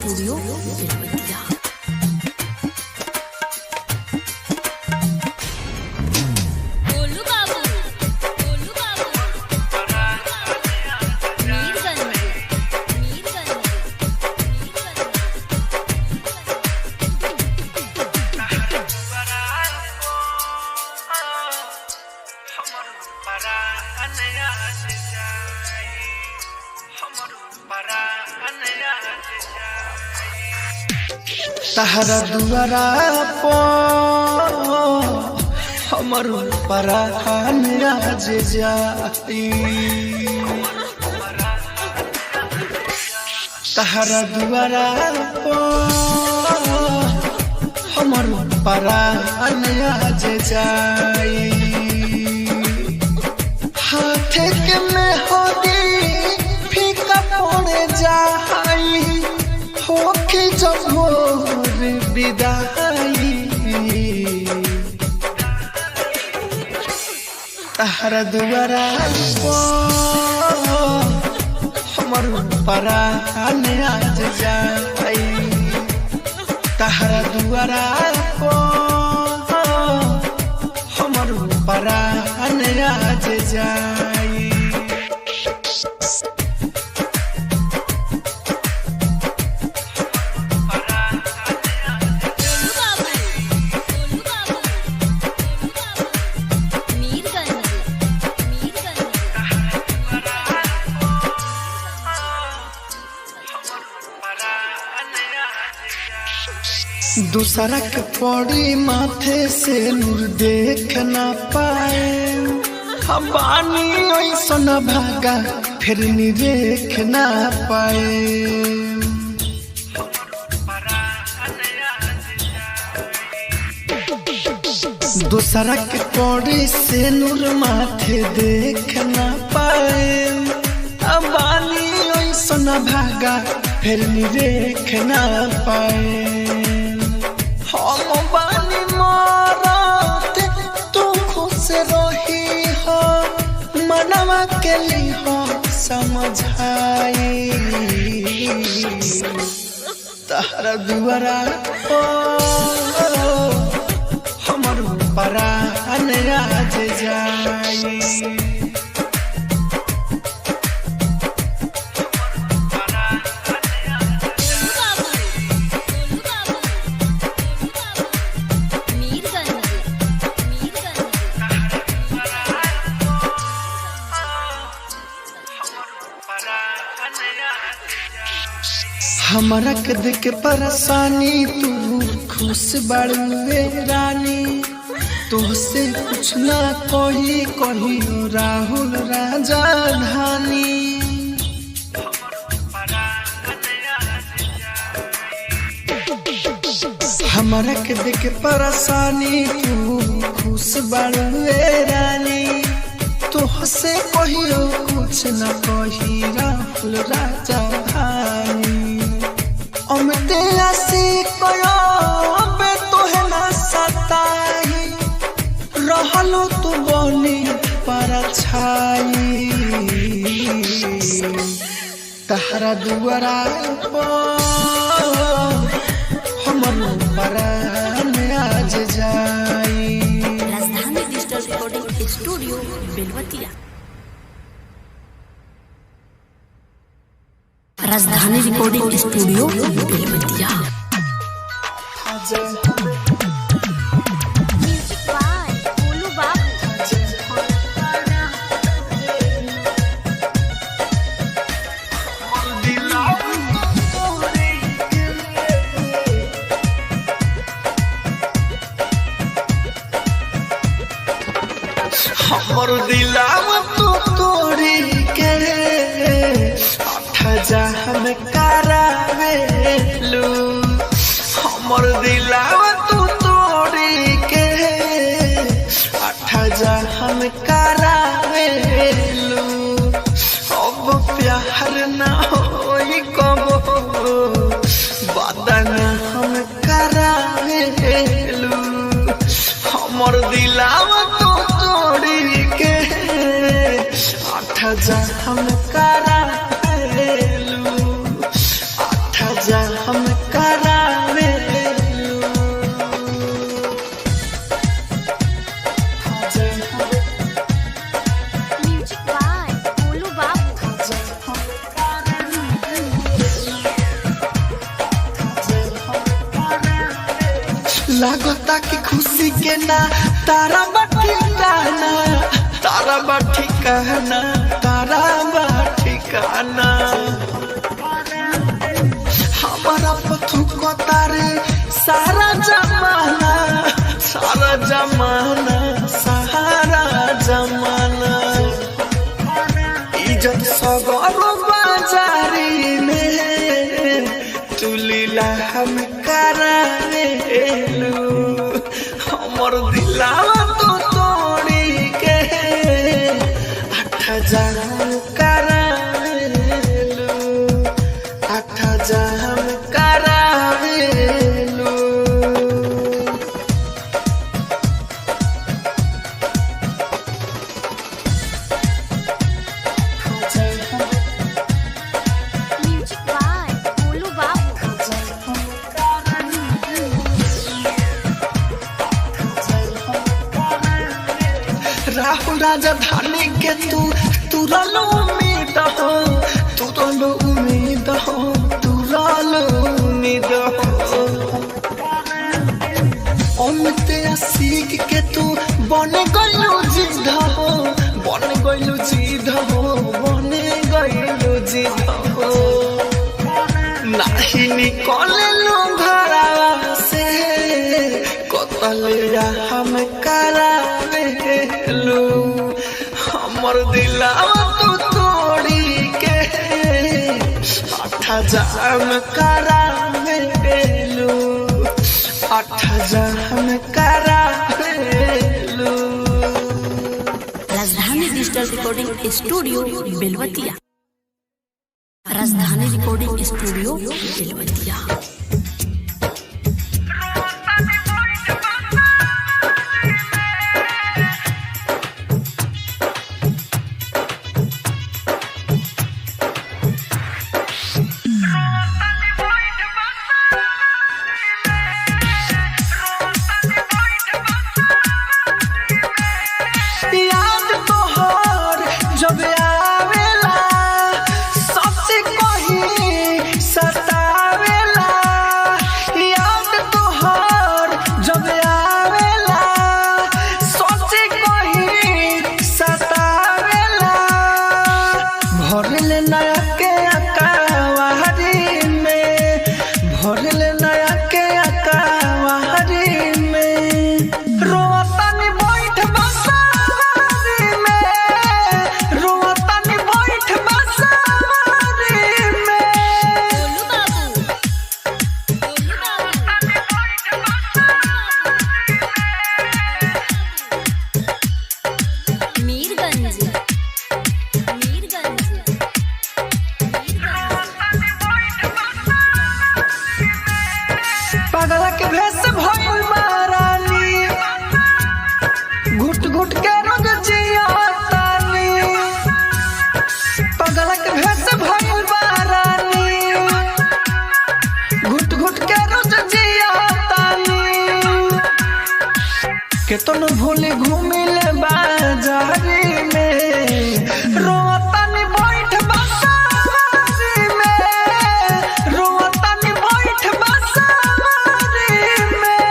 Studio Belwatia. तहरा दुआरा पो हमर परान आज जाई। तहरा दुआरा पो हमर परान आज जाई। हाथ के में होदी फीका पड़ जाई होके जब मोर विदाई। तहरा दुआरा पो हमर परान आज जाई। तहरा दुआरा पो हमर परान आज जाई। दूसरा के पौड़ी माथे से नूर देख ना पाए। हम बानी ऐसा न भागा फिर नी देख ना पाए। दूसरा के पौड़ी से नूर माथे देख ना पाए। अब बानी ऐसा न भागा फिर नी देख ना पाए। हम बानी मारत तू खुश रही हो मनवा के ली हो समझाई। तहरा दुआरा ओ हमर परान आज जाई। हमारा के देख के परेशानी तू खुश बड़ुए रानी। तुझसे कुछ ना कही कही राहुल राजा धानी। हमारा के देख के परेशानी तू खुश बड़ुए रानी। तुझसे कहियो कुछ ना कही राहुल राजा धानी। अमते आसी कयो बे तोहे ना सताई। रहलो तू बनी पर छाई। तहरा दुआरा पो हमर परान आज जाई। राजधानी डिजिटल रिकॉर्डिंग स्टूडियो बेलवतिया। राजधानी रिकॉर्डिंग स्टूडियो बेलवतिया। हमर दिलावा तू तोड़ी के जा हम करावेलू। हमर दिलावा तू तोड़ी के जा हम करावेलू। अब प्यार ना होई कबो बदन हम करावेलू। हमर दिलावा तू तोड़ी के जा हम करावेलू। जा हम लागता कि खुशी के ना तारा बठिकाना, तारा बठिकाना, तारा बठिकाना। हमारा पथु को तारे सारा जमाना, सारा जमाना, सारा जमाना। इज्जत सगर बाजारी में तू लीला हम करावेलू, हमर दिलावा तो तोड़ी के 8,000 करावेलू, 8,000 करावेलू। राहुल राजधानी के तू रलो उम्मीद हो, तू रलो उम्मीद हो, तू रलो उम्मीद हो। अमित आशिक के तू बन गइलो जिद हो, बन गइलो जिद हो, बन गइलो जिद हो। नाही निकले लो घरवा से कतल हम करावेलू, हमर दिलावा तू तोड़ी के 8,000 करावेलू, 8,000 करावेलू। राजधानी डिजिटल रिकॉर्डिंग स्टूडियो बेलवतिया, राजधानी रिकॉर्डिंग स्टूडियो बेलवतिया। याद तोहर जब आवेला सबसे कहीं सतावेला, याद तोहर जब आवेला सबसे कहीं सतावेला। भरले नया के अकावारी में, भरले नया के अकावारी में। रोतनी बैठ बसारी में, रोतनी बैठ बसारी में। मीरगंज, मीरगंज, पागल के भेष भइल महारानी, घुट घुट के रोज जियातानी। पागल के भेष भइल महारानी, घुट घुट के रोज जियातानी। केतनो भूली घूमिले बाजारी में, रोतनी बैठ बसारी में, रोतनी बैठ बसारी में।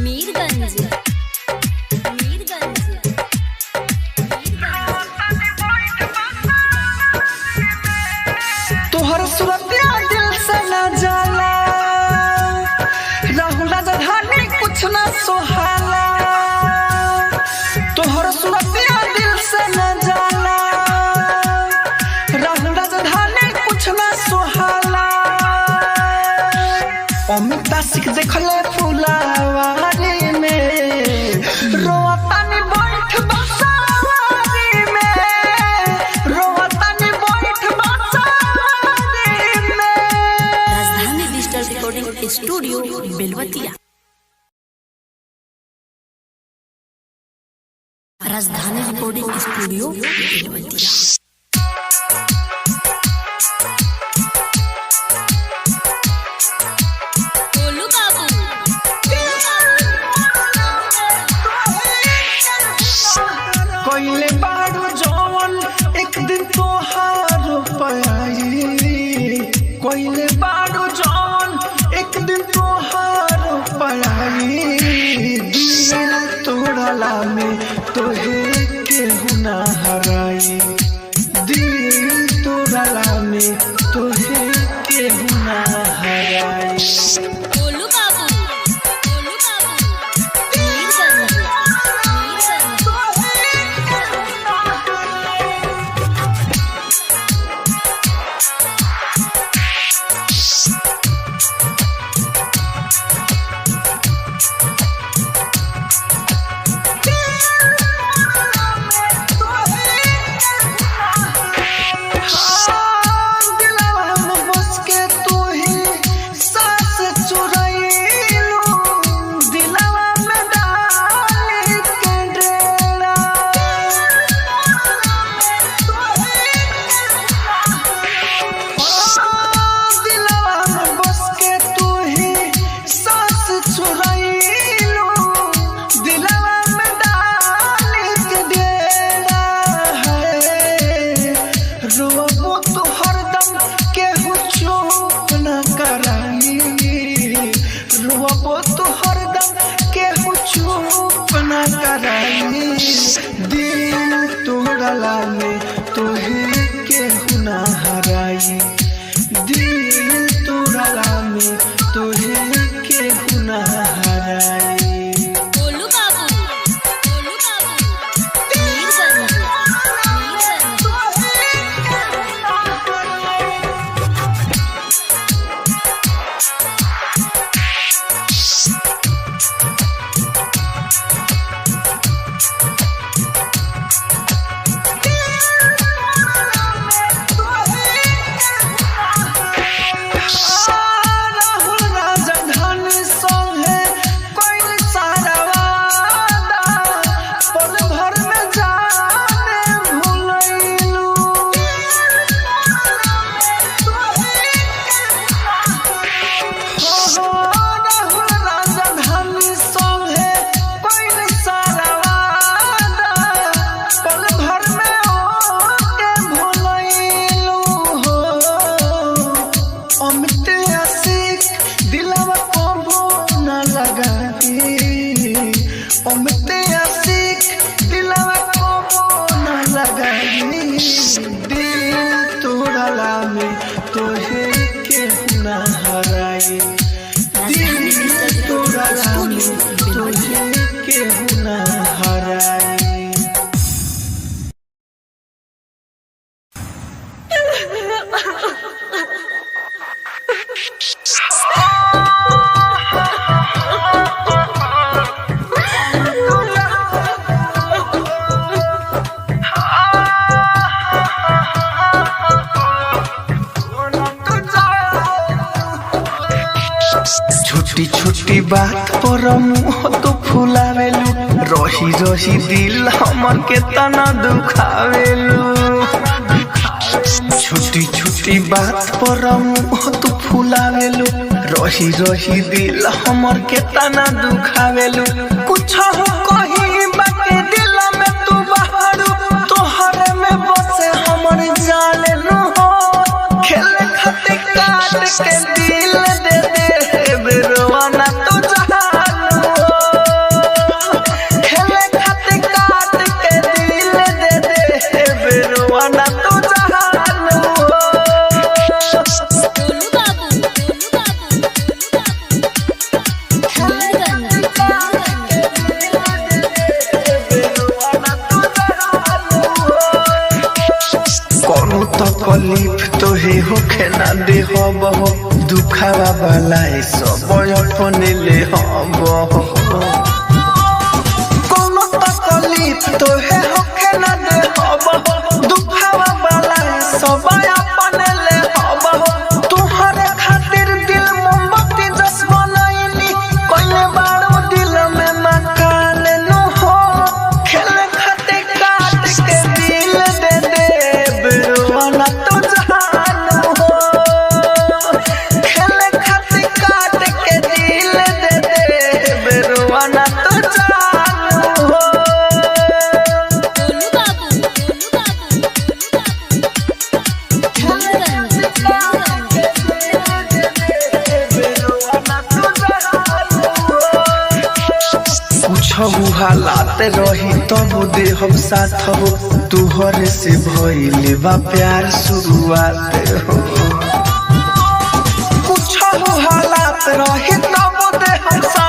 मीरगंज, मीरगंज, तोहर सुरतिया दिल से न जाला, राहुल राजधानी कुछ न सोहाला। तोहर सुरतिया दिल से न जाला, राहुल राजधानी कुछ न सोहाला। अमित आशिक देखले फुलावारी में, रोतनी बैठ बसारी में, रोतनी बैठ बसारी में। राजधानी डिजिटल रिकॉर्डिंग स्टूडियो बेलवतिया, राजधानी रिकॉर्डिंग स्टूडियो बेलवतिया। गोलू बाबू, कोइले बाड़ू जवन पहले बारू जौन एक दिन तोहार पढ़ाई दिल तोड़ला में तोहे केहू ना हराई दिल तोड़ला में तोहे केहू ना हराई गोलू बाबू मीरगंज दिल तोड़ला में तोहे केहू ना हराई दिल तोड़ला में तोहे केहू ना हराई गोलू बाबू मीरगंज दिल तोड़ला में तोहे केहू ना हराई दिल तोड़ला में तोहे केहू ना हराई छोटी छोटी बात पर मुँह तो फुलावेलू रही रही दिल हमर के तना दुखावेलू छोटी छोटी बात पर मुँह तो फुलावेलू रही रही दिल हमर के तना दुखावेलू कुछ हो कहीं बाकी दिल में तू बाहरू तोहरे में बसे हमर जाने नु हो खेले खातिर काट के दिल दे दे बेरवाना तो जहान खेले खातिर काट के दिल दे दे बेरवाना तो जहान गोलू बाबू कौनो तकलीफ तोहे होखे ना दे हब दुखावा वाला सब अपने ले हब कौनो तकलीफ तोहे होखे ना दे हब दुखावा वाला सब अपने ले हब तुहरे खातिर दिल मोमबत्ती जस बनाईली कोई बारो दिल में मकान नु हो खेले खातिर काट के दिल दे दे बेरवाना तो जहान हो खेले खातिर काट के दिल दे दे बेरवाना तो जहान हो हालात रही तब दे हम साथ हो तुहरे से भइले बा प्यार शुरुआत हो कुछ हालात रही तब दे हम साथ